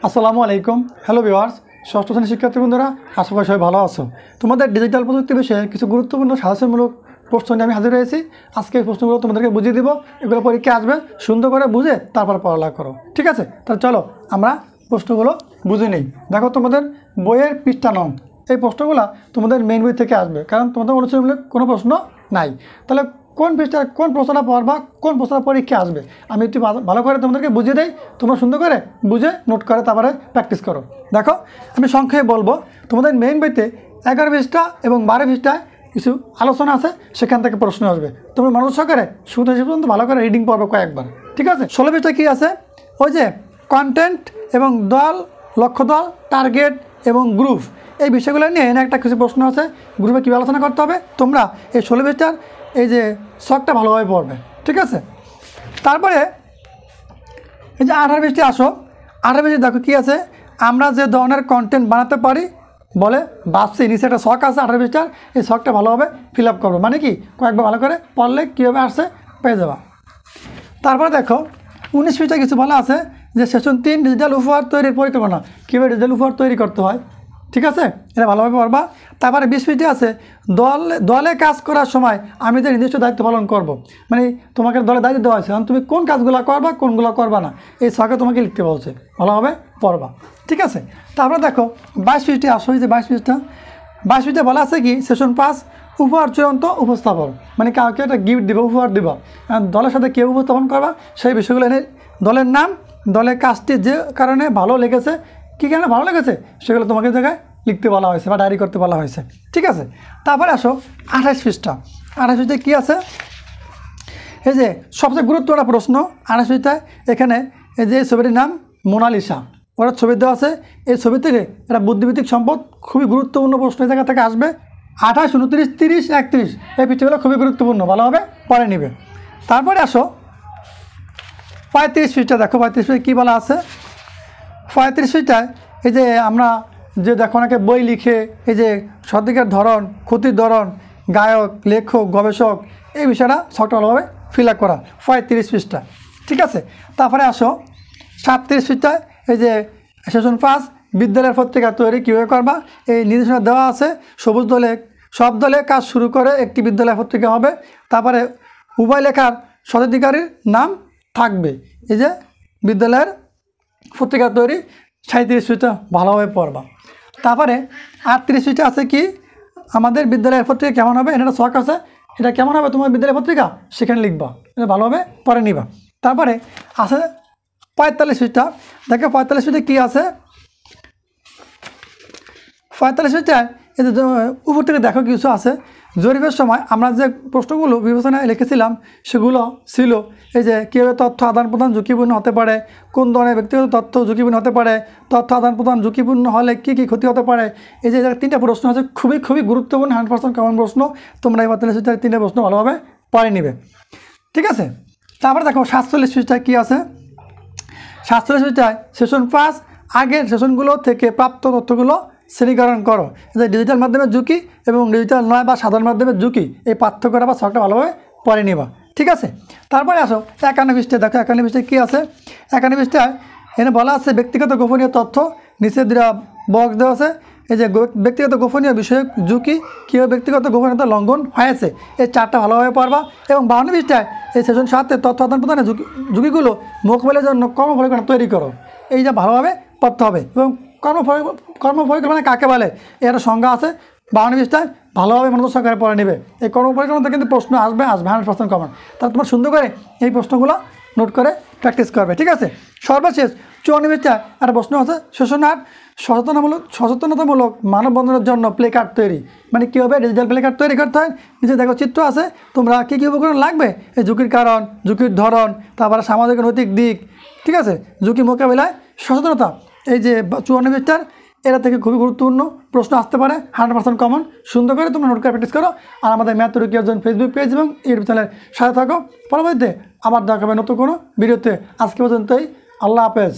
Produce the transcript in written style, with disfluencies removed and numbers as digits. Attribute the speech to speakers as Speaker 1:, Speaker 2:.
Speaker 1: আসসালামু আলাইকুম। Hello viewers, ষষ্ঠ শ্রেণীর শিক্ষার্থী বন্ধুরা, আশা করি সবাই ভালো আছো। তোমাদের ডিজিটাল প্রযুক্তি বিষয়ে কিছু গুরুত্বপূর্ণ সাজেশনমূলক প্রশ্ন নিয়ে আমি হাজির হয়েছি। আজকে এই প্রশ্নগুলো তোমাদেরকে বুঝিয়ে দিব, এগুলো পরীক্ষা আসবে, সুন্দর করে বুঝে তারপর পড়ালেখা করো, ঠিক আছে? তাহলে চলো আমরা প্রশ্নগুলো বুঝে নিই। দেখো তোমাদের বইয়ের পৃষ্ঠা নং, এই প্রশ্নগুলো তোমাদের মেইন বই থেকে আসবে, কারণ তোমাদের অনুশীলনমূলক কোনো প্রশ্ন নাই। তাহলে কোন পৃষ্ঠা কোন প্রশ্নটা পড়বা, কোন প্রশ্নটা পরীক্ষা আসবে আমি একটু ভালো করে তোমাদেরকে বুঝিয়ে দেই, তোমরা সুন্দর করে বুঝে নোট করে তারপরে প্র্যাকটিস করো। দেখো আমি সংক্ষেপে বলবো, তোমাদের মেইন বইতে 11 পৃষ্ঠা এবং 12 পৃষ্ঠায় কিছু আলোচনা আছে, সেখান থেকে প্রশ্ন আসবে। তোমরা মনোযোগ সহকারে শুরু থেকে পর্যন্ত ভালো করে রিডিং পড়বে কয়েকবার, ঠিক আছে? 16 পৃষ্ঠায় কী আছে? ওই যে কন্টেন্ট এবং দল, লক্ষ্য দল, টার্গেট এবং গ্রুপ, এই বিষয়গুলো নিয়ে এনে একটা কিছু প্রশ্ন আছে। গ্রুপে কীভাবে আলোচনা করতে হবে, তোমরা এই 16 পৃষ্ঠার এই যে শখটা ভালোভাবে পড়বে, ঠিক আছে? তারপরে এই যে 18 পৃষ্ঠায় আসো। 18 পৃষ্ঠায় দেখো কী আছে, আমরা যে ধরনের কন্টেন্ট বানাতে পারি বলে ভাবছি। নিচে একটা শখ আছে 18 পৃষ্ঠার, এই শখটা ভালোভাবে ফিল আপ করবো, মানে কি কয়েকবার ভালো করে পড়লে কীভাবে আসছে পেয়ে যাবা। তারপরে দেখো 19 পৃষ্ঠায় কিছু বলা আছে যে সেশন 3 ডিজিটাল উপহার তৈরির পরিকল্পনা, কীভাবে ডিজিটাল উপহার তৈরি করতে হয়, ঠিক আছে? এটা ভালোভাবে পড়বা। তারপরে 20 পৃষ্ঠায় আছে দলে কাজ করার সময় আমি যে নির্দিষ্ট দায়িত্ব পালন করব, মানে তোমাকে দলে দায়িত্ব দেওয়া হয়েছে, তুমি কোন কাজগুলো করবা কোনগুলো করবা না, এই ছকে তোমাকে লিখতে বলছে, ভালোভাবে পড়বা, ঠিক আছে? তারপরে দেখো 22 পৃষ্ঠায় আসো। এই যে 22 পৃষ্ঠায় বলা আছে কি সেশন 5 উপহার চূড়ান্ত উপস্থাপন, মানে কাউকে একটা গিফট দিব, উপহার দিব, দলের সাথে কেউ উপস্থাপন করবা সেই বিষয়গুলো এনে দলের নাম, দলের কাজটি যে কারণে ভালো লেগেছে, কী কারণে ভালো লেগেছে সেগুলো তোমাকে জায়গায় লিখতে বলা হয়েছে বা ডায়েরি করতে বলা হয়েছে, ঠিক আছে? তারপরে আসো 28 পৃষ্ঠায় কী আছে? এই যে সবচেয়ে গুরুত্বপূর্ণ প্রশ্ন 28 পৃষ্ঠায়, এখানে এই যে ছবিটির নাম মোনালিসা, ওরা ছবি দেওয়া আছে। এই ছবি থেকে এটা বুদ্ধিভিত্তিক সম্পদ, খুবই গুরুত্বপূর্ণ প্রশ্ন এই জায়গা থেকে আসবে। 28, 29, 30, 31 এই পৃষ্ঠাগুলো খুবই গুরুত্বপূর্ণ, ভালোভাবে পড়ে নিবে। তারপরে আসো 35 পৃষ্ঠা। দেখো 35 পৃষ্ঠায় কী বলা আছে? 35 পৃষ্ঠায় এই যে আমরা যে দেখো অনেকে বই লিখে, এই যে সঠিকের ধরন, ক্ষতির ধরন, গায়ক, লেখক, গবেষক, এই বিষয়টা শর্ট ভালোভাবে ফিল আপ করা 35 পৃষ্ঠা, ঠিক আছে? তারপরে আসো 37 পৃষ্ঠায় এই যে সেশন 5 বিদ্যালয়ের পত্রিকা তৈরি কীভাবে করবা, এই নির্দেশনা দেওয়া আছে। সবুজ দলে সব দলে কাজ শুরু করে একটি বিদ্যালয় পত্রিকা হবে। তারপরে উভয় লেখার স্বত্বাধিকারীর নাম থাকবে। এই যে বিদ্যালয়ের পত্রিকা তৈরি 37 পৃষ্ঠা ভালোভাবে পড়বা। তারপরে 38 পৃষ্ঠা আছে কি আমাদের বিদ্যালয়ের পত্রিকা কেমন হবে, এটা শখ আছে, এটা কেমন হবে তোমার বিদ্যালয়ের পত্রিকা, সেখানে লিখবা, এটা ভালোভাবে পড়ে নিবা। তারপরে আছে 45 পৃষ্ঠা। দেখো 45 পৃষ্ঠায় কী আছে? 45 পৃষ্ঠায় এই যে উপর থেকে দেখো কিছু আছে। জরিপের সময় আমরা যে প্রশ্নগুলো বিবেচনায় লিখেছিলাম সেগুলো ছিল এই যে কীভাবে তথ্য আদান প্রদান ঝুঁকিপূর্ণ হতে পারে, কোন ধরনের ব্যক্তিগত তথ্য ঝুঁকিপূর্ণ হতে পারে, তথ্য আদান প্রদান ঝুঁকিপূর্ণ হলে কী কী ক্ষতি হতে পারে। এই যে 3টা প্রশ্ন আছে, খুবই গুরুত্বপূর্ণ, 100% কমন প্রশ্ন। তোমরা এই 45 পৃষ্ঠায় 3টা প্রশ্ন ভালোভাবে পড়ে নিবে, ঠিক আছে? তারপরে দেখো 47 পৃষ্ঠায় কী আছে? 47 পৃষ্ঠায় সেশন 5 আগের সেশনগুলো থেকে প্রাপ্ত তথ্যগুলো শ্রেণীকরণ করো। যে ডিজিটাল মাধ্যমের ঝুঁকি এবং ডিজিটাল নয় বা সাধারণ মাধ্যমের ঝুঁকি, এই পার্থক্যটা বা শখটা ভালোভাবে পড়ে নিবা, ঠিক আছে? তারপরে আসো 51 পৃষ্ঠায়। দেখো 51 পৃষ্ঠায় কী আছে? 51 পৃষ্ঠায় এখানে বলা আছে ব্যক্তিগত গোপনীয় তথ্য, নিচে বক্স দেওয়া আছে। এই যে ব্যক্তিগত গোপনীয় বিষয়ক ঝুঁকি, কীভাবে ব্যক্তিগত গোপনীয়তা লঙ্ঘন হয়েছে, এই 4টা ভালোভাবে পড়বা। এবং 52 পৃষ্ঠায় এই সেশন 7 তথ্য আদান প্রদানের ঝুঁকিগুলো মোকাবিলার জন্য কর্মপরিকল্পনা তৈরি করো, এই যে ভালোভাবে পড়তে হবে। এবং কর্মপরিকল্পনা কাকে বলে এর একটা সংজ্ঞা আছে 52 পৃষ্ঠায়, ভালোভাবে মনোযোগ সহকারে পড়ে নেবে। এই কর্মপরিকল্পনাতে কিন্তু প্রশ্ন আসবে 100% কমন। তাহলে তোমার সুন্দর করে এই প্রশ্নগুলো নোট করে প্র্যাকটিস করবে, ঠিক আছে? সর্বশেষ 54 পৃষ্ঠায় একটা প্রশ্ন আছে সেশন 8 সচেতনতামূলক মানববন্ধনের জন্য প্লে কার্ড তৈরি, মানে কীভাবে ডিজিটাল প্লে কার্ড তৈরি করতে হয়। নিচে দেখো চিত্র আছে, তোমরা কী কী উপকরণ লাগবে, এই ঝুঁকির কারণ, ঝুঁকির ধরন, তারপরে সামাজিক নৈতিক দিক, ঠিক আছে? ঝুঁকি মোকাবিলায় সচেতনতা, এই যে 54 পৃষ্ঠার এটা থেকে খুবই গুরুত্বপূর্ণ প্রশ্ন আসতে পারে, 100% কমন। সুন্দর করে তোমরা নোট করে প্র্যাকটিস করো। আর আমাদের ম্যাথ রুকিয়ার জন্য ফেসবুক পেজ এবং ইউটিউব চ্যানেলের সাথে থাকো। পরবর্তীতে আবার দেখা হবে নতুন কোনো ভিডিওতে। আজকে পর্যন্তই, আল্লাহ হাফেজ।